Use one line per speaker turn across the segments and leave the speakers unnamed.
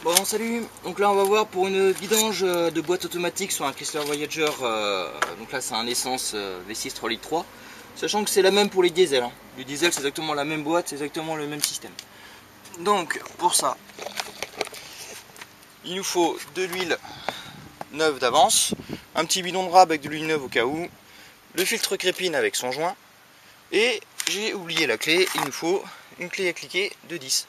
Bon salut, donc là on va voir pour une vidange de boîte automatique sur un Chrysler Voyager, donc là c'est un essence V6 3 litres 3, sachant que c'est la même pour les diesels, hein. Le diesel c'est exactement la même boîte, c'est exactement le même système. Donc pour ça, il nous faut de l'huile neuve d'avance, un petit bidon de rab avec de l'huile neuve au cas où, le filtre crépine avec son joint, et j'ai oublié la clé, il nous faut une clé à cliquer de 10.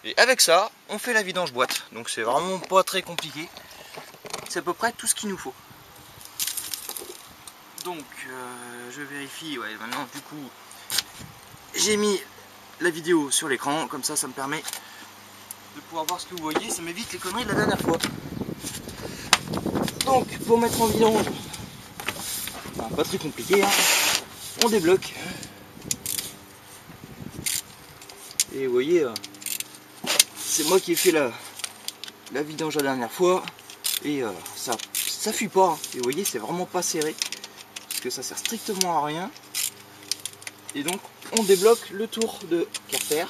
Et avec ça, on fait la vidange boîte. Donc c'est vraiment pas très compliqué. C'est à peu près tout ce qu'il nous faut. Donc je vérifie, ouais, maintenant du coup j'ai mis la vidéo sur l'écran, comme ça me permet de pouvoir voir ce que vous voyez, ça m'évite les conneries de la dernière fois. Donc pour mettre en vidange, enfin, pas très compliqué, hein, on débloque. Et vous voyez, c'est moi qui ai fait la vidange la dernière fois. Et ça fuit pas, hein. Et vous voyez, c'est vraiment pas serré. Parce que ça sert strictement à rien. Et donc, on débloque le tour de carter.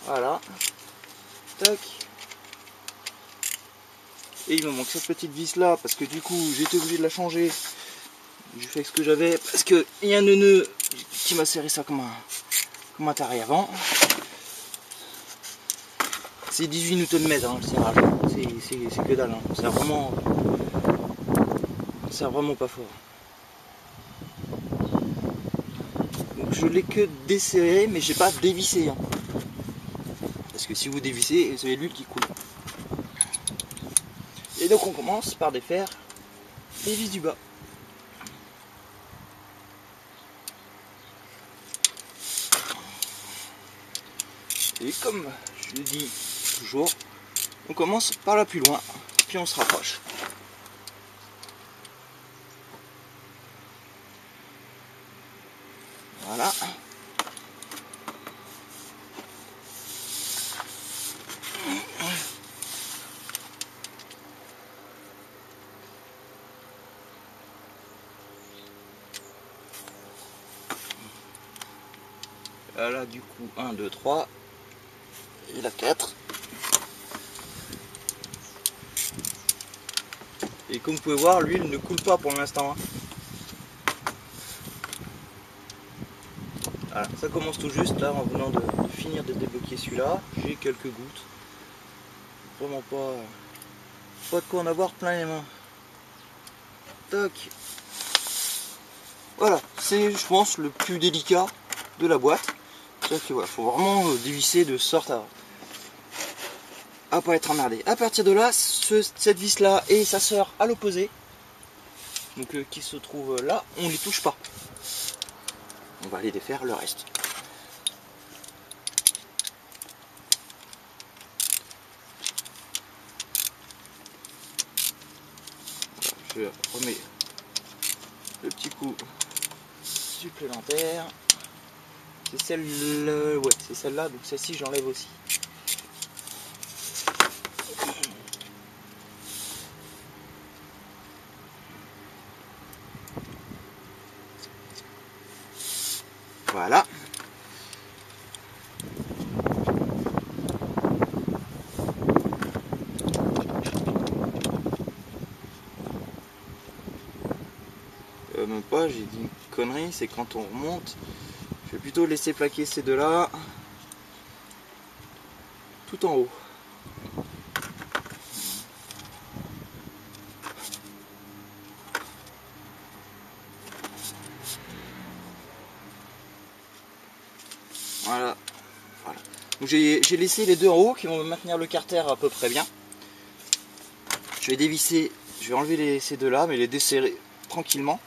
Voilà. Tac. Et il me manque cette petite vis là, parce que du coup, j'ai été obligé de la changer. J'ai fait ce que j'avais, parce qu'il y a un nœud qui m'a serré ça comme un taré avant. C'est 18 Nm hein, le serrage. C'est que dalle. Hein. C'est vraiment pas fort. Donc je l'ai que desserré, mais j'ai pas dévissé. Hein. Parce que si vous dévissez, vous avez l'huile qui coule. Et donc on commence par défaire les vis du bas. Et comme je le dis toujours, on commence par la plus loin, puis on se rapproche. Voilà. Là du coup 1, 2, 3 et la 4. Et comme vous pouvez voir, l'huile ne coule pas pour l'instant. Voilà, ça commence tout juste là en venant de finir de débloquer celui-là. J'ai quelques gouttes. Vraiment pas de quoi en avoir plein les mains. Tac. Voilà, c'est je pense le plus délicat de la boîte. Il voilà, faut vraiment dévisser de sorte à pas être emmerdé. À partir de là, cette vis là et sa sœur à l'opposé, donc qui se trouve là, on les touche pas. On va aller défaire le reste. Voilà, je remets le petit coup supplémentaire. C'est celle, ouais, c'est celle-là, donc celle-ci j'enlève aussi. Voilà. Même pas, j'ai dit une connerie, c'est quand on remonte, je vais plutôt laisser plaquer ces deux-là tout en haut. Voilà. Voilà. Donc j'ai laissé les deux en haut qui vont me maintenir le carter à peu près bien. Je vais dévisser, je vais enlever ces deux-là, mais les desserrer tranquillement.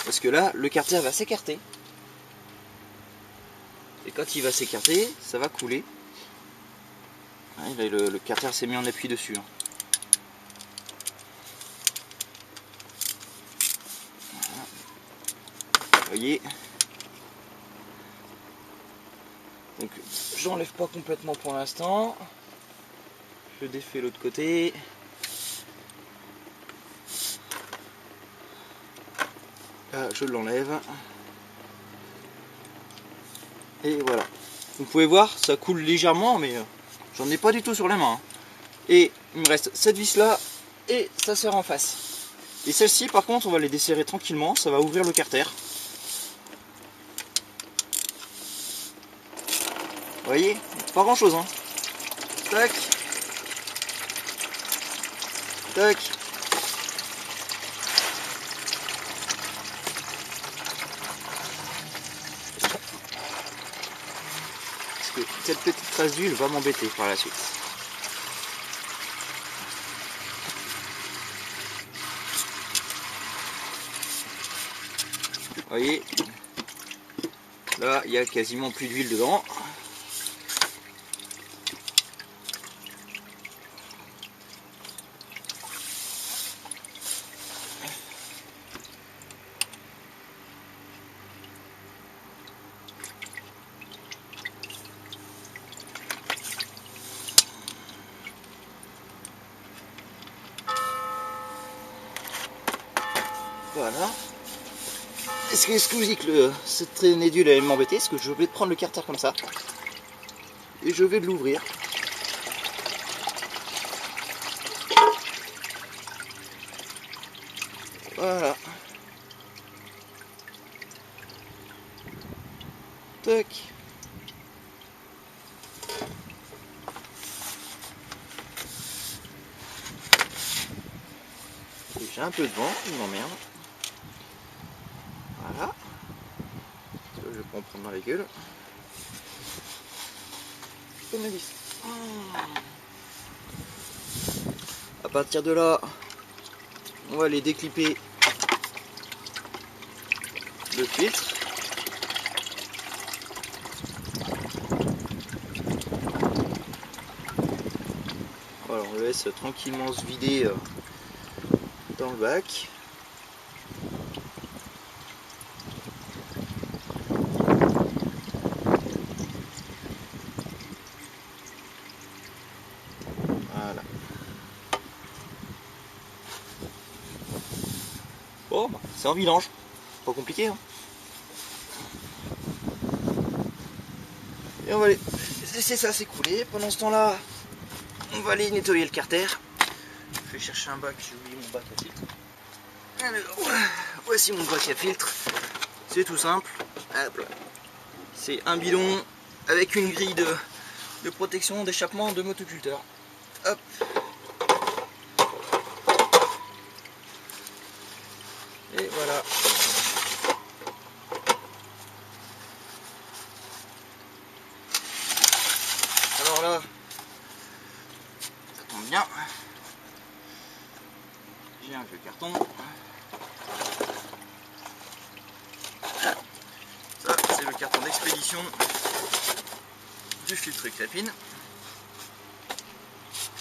Parce que là, le carter va s'écarter. Et quand il va s'écarter, ça va couler. Ouais, le carter s'est mis en appui dessus. Hein. Voilà. Vous voyez. Donc j'enlève pas complètement pour l'instant. Je défais l'autre côté. Là, je l'enlève. Et voilà. Vous pouvez voir, ça coule légèrement, mais j'en ai pas du tout sur les mains. Hein. Et il me reste cette vis là et ça serre en face. Et celle-ci par contre on va les desserrer tranquillement, ça va ouvrir le carter. Vous voyez, pas grand chose hein. Tac. Tac. Parce que cette petite trace d'huile va m'embêter par la suite. Vous voyez, là il y a quasiment plus d'huile dedans. Voilà. Est-ce que je vous dis que cette traînée d'huile allait m'embêter? Est-ce que je vais prendre le carter comme ça et je vais l'ouvrir. Voilà. Tac. J'ai un peu de vent, il m'emmerde. Voilà. Je vais pas en prendre dans la gueule. Comme la vis. À partir de là, on va aller déclipper le filtre. Voilà, on le laisse tranquillement se vider dans le bac. Voilà. Bon, bah, c'est un vidange. Pas compliqué. Hein. Et on va aller laisser ça s'écouler. Pendant ce temps-là, on va aller nettoyer le carter. Je vais chercher un bac, j'ai oublié mon bac à filtre. Alors, voici mon bac à filtre. C'est tout simple. C'est un bidon avec une grille de protection d'échappement de motoculteur. Hop. Et voilà. Alors là, ça tombe bien. J'ai un vieux carton. Ça, c'est le carton d'expédition du filtre Crépine.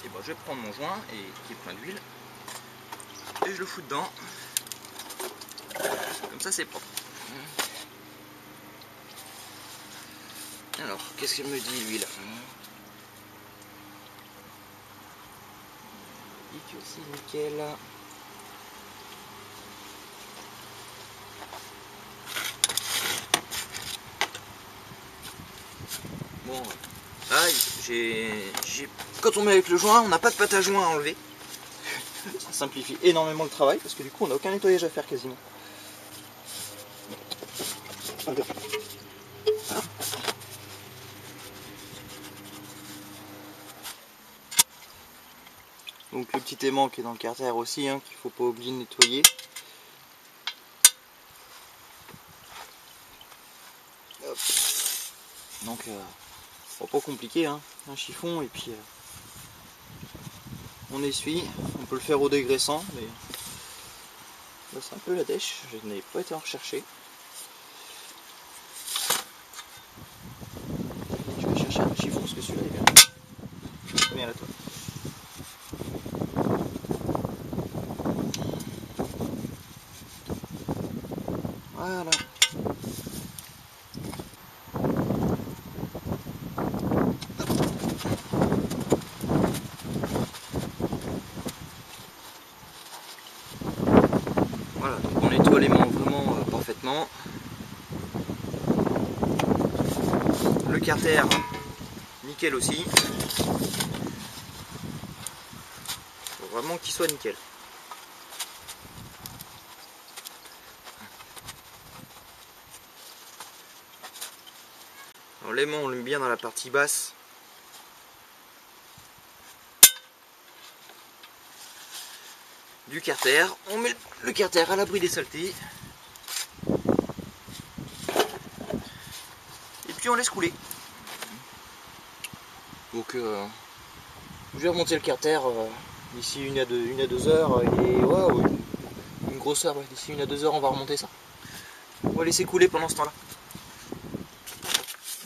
Et bon, je vais prendre mon joint qui est plein d'huile et je le fous dedans. Comme ça, c'est propre. Alors, qu'est-ce qu'elle me dit l'huile? Il dit que c'est nickel. Bon, là, quand on met avec le joint, on n'a pas de pâte à joint à enlever. Ça simplifie énormément le travail parce que du coup, on n'a aucun nettoyage à faire quasiment. Donc le petit aimant qui est dans le carter aussi, hein, qu'il ne faut pas oublier de nettoyer. Hop. Donc pas compliqué, hein, un chiffon et puis on essuie. On peut le faire au dégraissant, mais là c'est un peu la dèche, je n'ai pas été en rechercher. Je vais chercher un chiffon parce que celui-là est bien. Bien là toi. Voilà. Voilà, donc on nettoie l'aimant vraiment parfaitement. Le carter, nickel aussi. Faut vraiment qu'il soit nickel. Alors l'aimant on le met bien dans la partie basse. Du carter, on met le carter à l'abri des saletés. Et puis on laisse couler. Donc je vais remonter le carter d'ici 1 à 2 heures. Et ouais, une grosse heure, ouais. D'ici 1 à 2 heures on va remonter ça. On va laisser couler pendant ce temps là.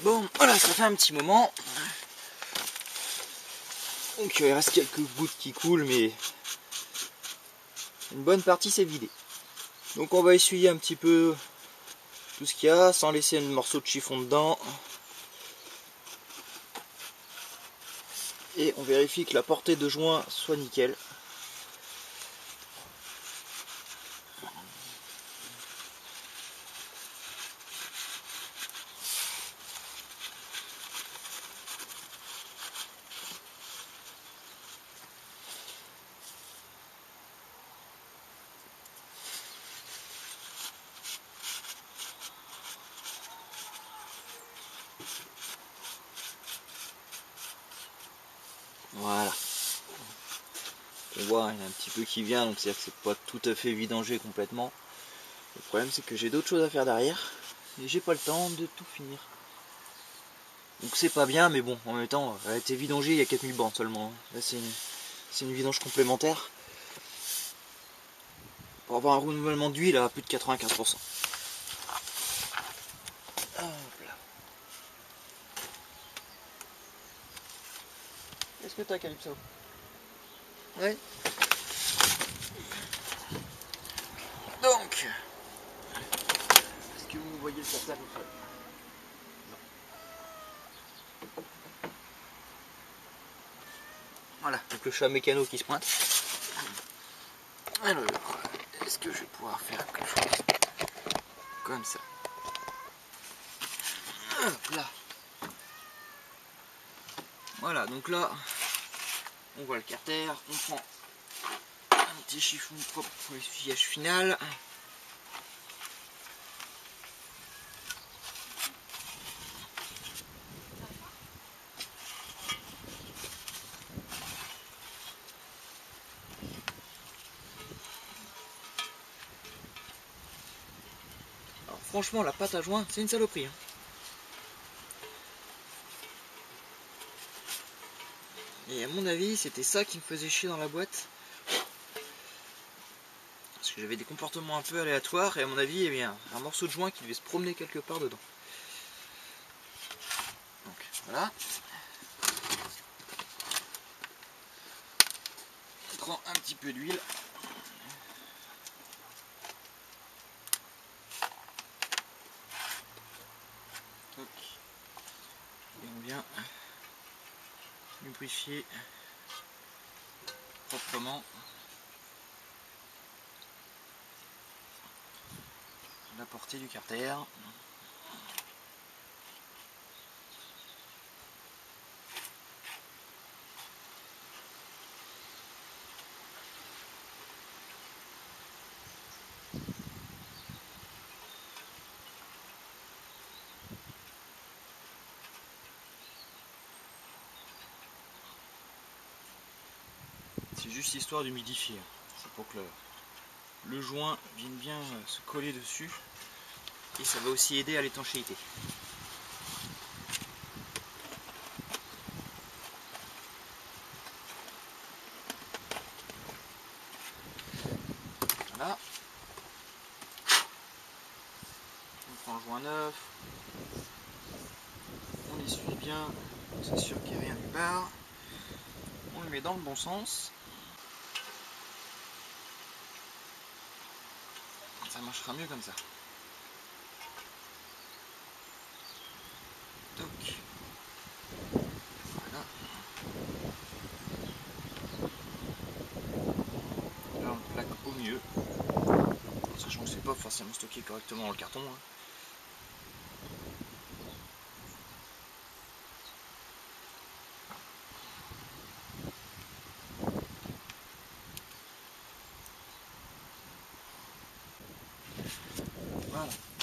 Bon voilà, ça fait un petit moment. Donc il reste quelques gouttes qui coulent, mais une bonne partie s'est vidée. Donc on va essuyer un petit peu tout ce qu'il y a sans laisser un morceau de chiffon dedans. Et on vérifie que la portée de joint soit nickel. Voilà. On voit, il y a un petit peu qui vient, donc c'est-à-dire que c'est pas tout à fait vidangé complètement. Le problème c'est que j'ai d'autres choses à faire derrière et j'ai pas le temps de tout finir. Donc c'est pas bien, mais bon, en même temps, elle a été vidangée il y a 4000 bornes seulement. Là c'est une vidange complémentaire. Pour avoir un renouvellement d'huile à plus de 95%. Hop là. Qu'est-ce que t'as, Calypso? Ouais. Donc, est-ce que vous voyez le carter au sol? Non. Voilà, donc le chat mécano qui se pointe. Alors, est-ce que je vais pouvoir faire quelque chose comme ça? Hop là. Voilà, donc là, on voit le carter, on prend un petit chiffon propre pour l'essuyage final. Alors franchement, la pâte à joint, c'est une saloperie. Hein. Et à mon avis, c'était ça qui me faisait chier dans la boîte. Parce que j'avais des comportements un peu aléatoires et à mon avis, il y avait un morceau de joint qui devait se promener quelque part dedans. Donc voilà. On prend un petit peu d'huile. Et on vient lubrifier proprement la portée du carter. C'est juste histoire d'humidifier. C'est pour que le joint vienne bien se coller dessus. Et ça va aussi aider à l'étanchéité. Voilà. On prend le joint neuf. On essuie bien. On s'assure qu'il n'y a rien nulle part. On le met dans le bon sens. Ça marchera mieux comme ça. Toc. Voilà. Là on le plaque au mieux. Sachant que c'est pas forcément stocké correctement dans le carton. Hein.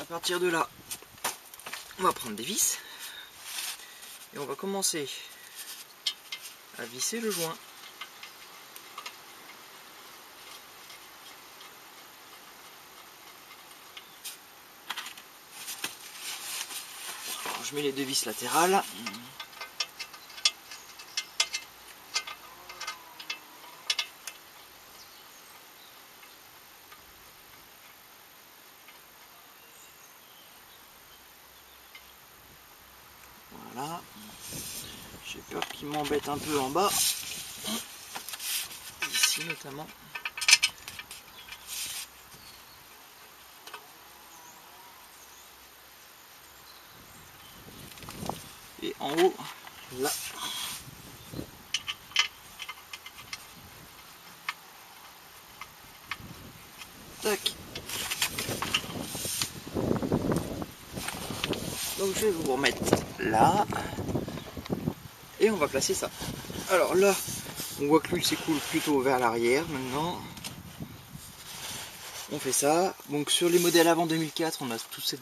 partir de là, on va prendre des vis et on va commencer à visser le joint. Alors, je mets les deux vis latérales. Voilà. J'ai peur qu'il m'embête un peu en bas. Ici notamment. Et en haut, là. Tac. Donc je vais vous remettre là. Et on va placer ça. Alors là, on voit que l'huile s'écoule plutôt vers l'arrière maintenant. On fait ça. Donc sur les modèles avant 2004, on a tout ce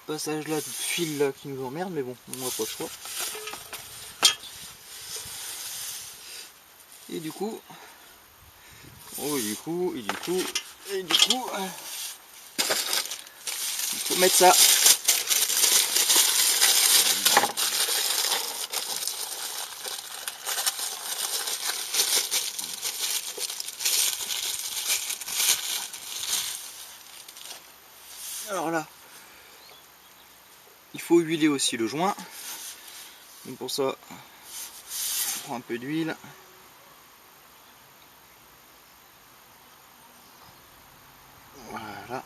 passage là de fil là qui nous emmerde, mais bon, on n'a pas le choix. Et du coup, il faut mettre ça. Alors là, il faut huiler aussi le joint. Donc pour ça, on prend un peu d'huile. Voilà.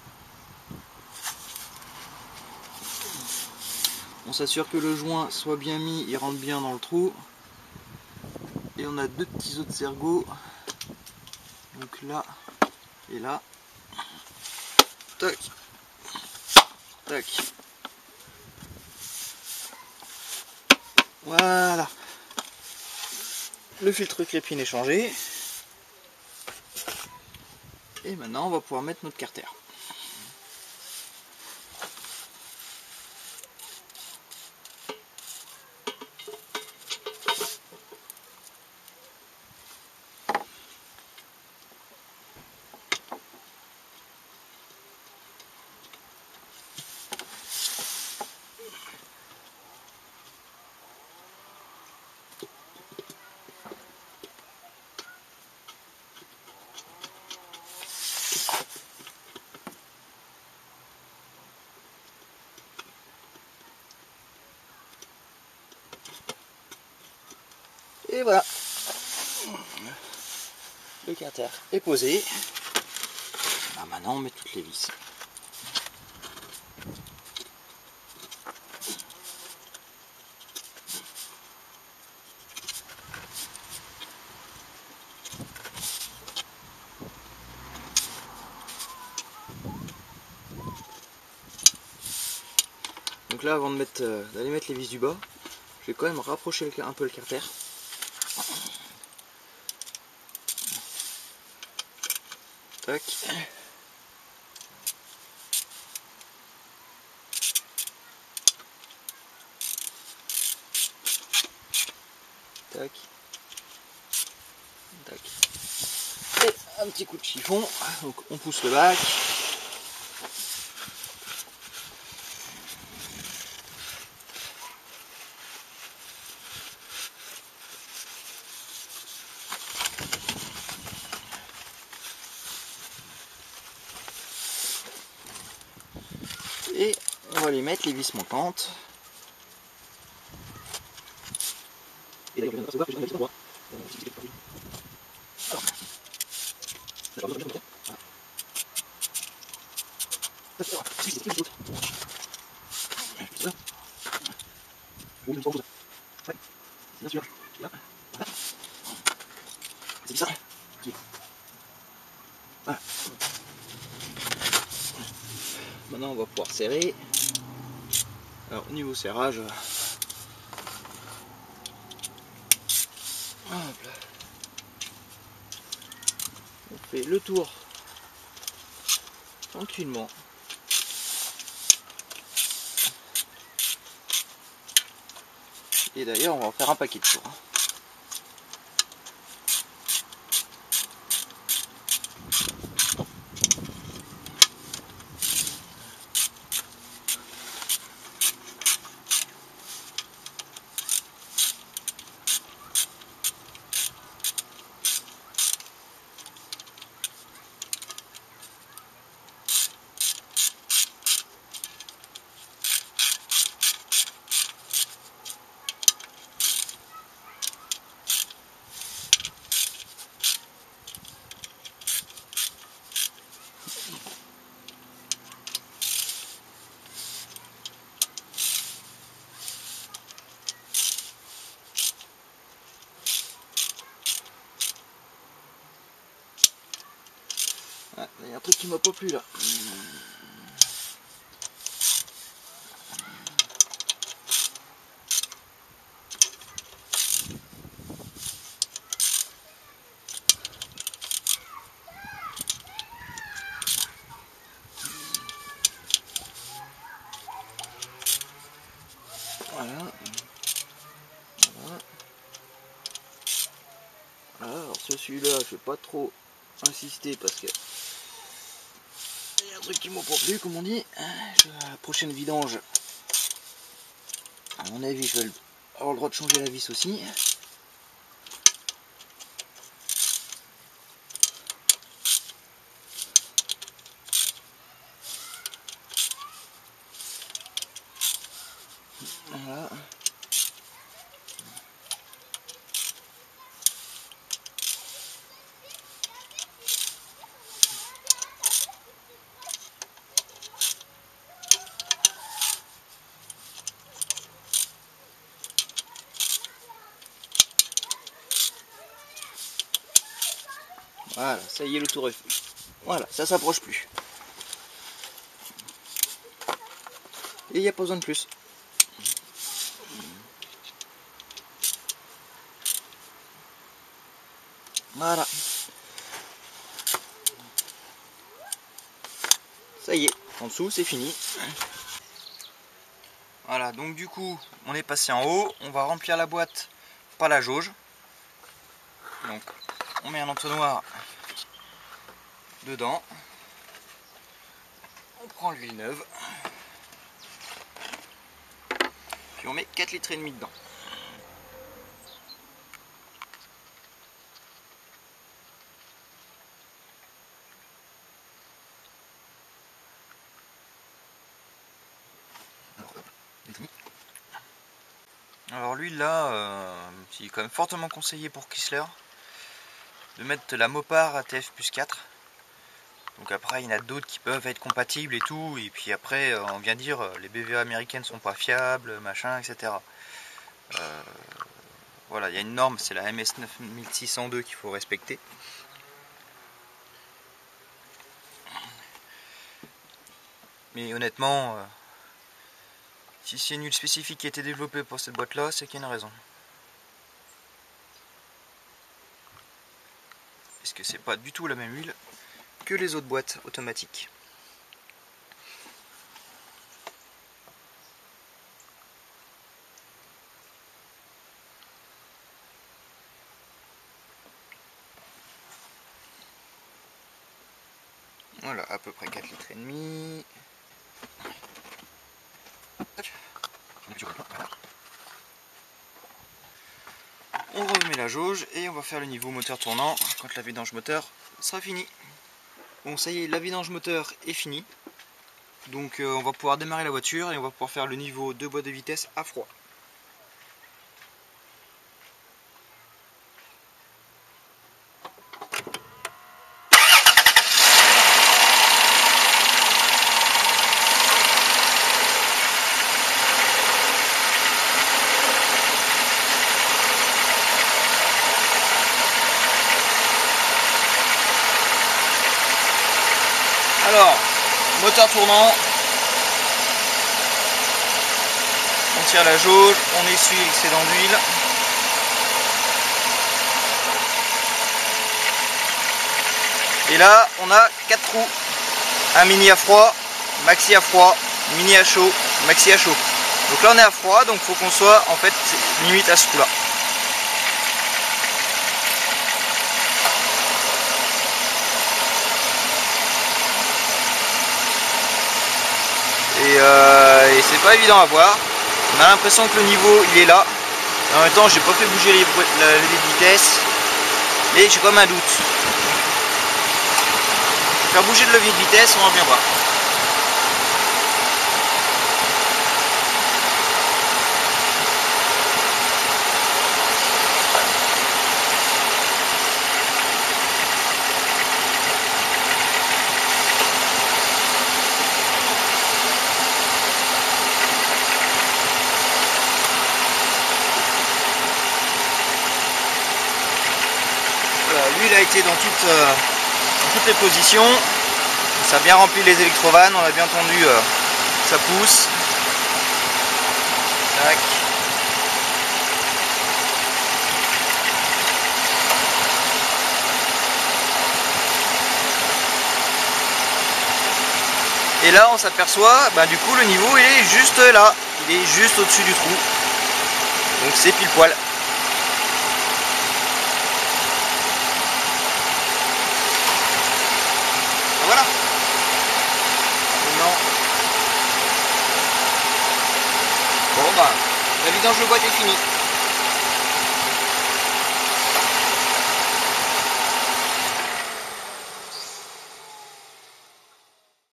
On s'assure que le joint soit bien mis, il rentre bien dans le trou. Et on a deux petits os de sergot. Donc là et là. Tac. Tac. Voilà. Le filtre crépine est changé. Et maintenant on va pouvoir mettre notre carter. Et voilà, le carter est posé. Maintenant on met toutes les vis. Donc là, avant d'aller mettre les vis du bas, je vais quand même rapprocher un peu le carter. Tac. Tac. Tac. Et un petit coup de chiffon. Donc on pousse le bac. Et on va les mettre, les vis manquantes. Et d'ailleurs, on va s'apercevoir que j'ai un petit endroit. Maintenant on va pouvoir serrer. Alors au niveau serrage, hop là. On fait le tour tranquillement. Et d'ailleurs on va en faire un paquet de tours. Ah, il y a un truc qui m'a pas plu là. Voilà. Voilà. Alors celui-là, je vais pas trop insister parce que il y a un truc qui m'a pas plu, comme on dit. La prochaine vidange, à mon avis, je vais avoir le droit de changer la vis aussi. Voilà. Voilà, ça y est, le tour est fait. Voilà, ça s'approche plus. Et il n'y a pas besoin de plus. Voilà. Ça y est, en dessous c'est fini. Voilà, donc du coup, on est passé en haut. On va remplir la boîte par la jauge. Donc, on met un entonnoir dedans. On prend l'huile neuve. Puis on met 4,5 litres dedans. Alors l'huile là, c'est quand même fortement conseillé pour Chrysler de mettre la Mopar ATF plus 4. Donc après il y en a d'autres qui peuvent être compatibles et tout, et puis après on vient dire les BVA américaines sont pas fiables, machin, etc. Voilà, il y a une norme, c'est la MS 9602 qu'il faut respecter. Mais honnêtement, si c'est une huile spécifique qui a été développée pour cette boîte là, c'est qu'il y a une raison. Parce que c'est pas du tout la même huile que les autres boîtes automatiques. Voilà, à peu près 4,5 litres. On remet la jauge et on va faire le niveau moteur tournant quand la vidange moteur sera finie. Bon, ça y est, la vidange moteur est finie. Donc on va pouvoir démarrer la voiture et on va pouvoir faire le niveau de boîte de vitesse à froid. Alors, moteur tournant, on tire la jauge, on essuie l'excédent d'huile. Et là, on a 4 trous, un mini à froid, maxi à froid, mini à chaud, maxi à chaud. Donc là on est à froid, donc faut qu'on soit en fait limite à ce coup là. Et c'est pas évident à voir. On a l'impression que le niveau il est là. En même temps j'ai pas fait bouger les leviers de vitesse. Et j'ai comme un doute. Faire bouger le levier de vitesse, on va bien voir. Voilà, lui il a été dans toutes les positions. Ça a bien rempli les électrovannes, on a bien entendu ça pousse. Tac. Et là on s'aperçoit, du coup le niveau il est juste là, il est juste au-dessus du trou. Donc c'est pile poil. Voilà. Non. Bon la vidange de boîte est finie.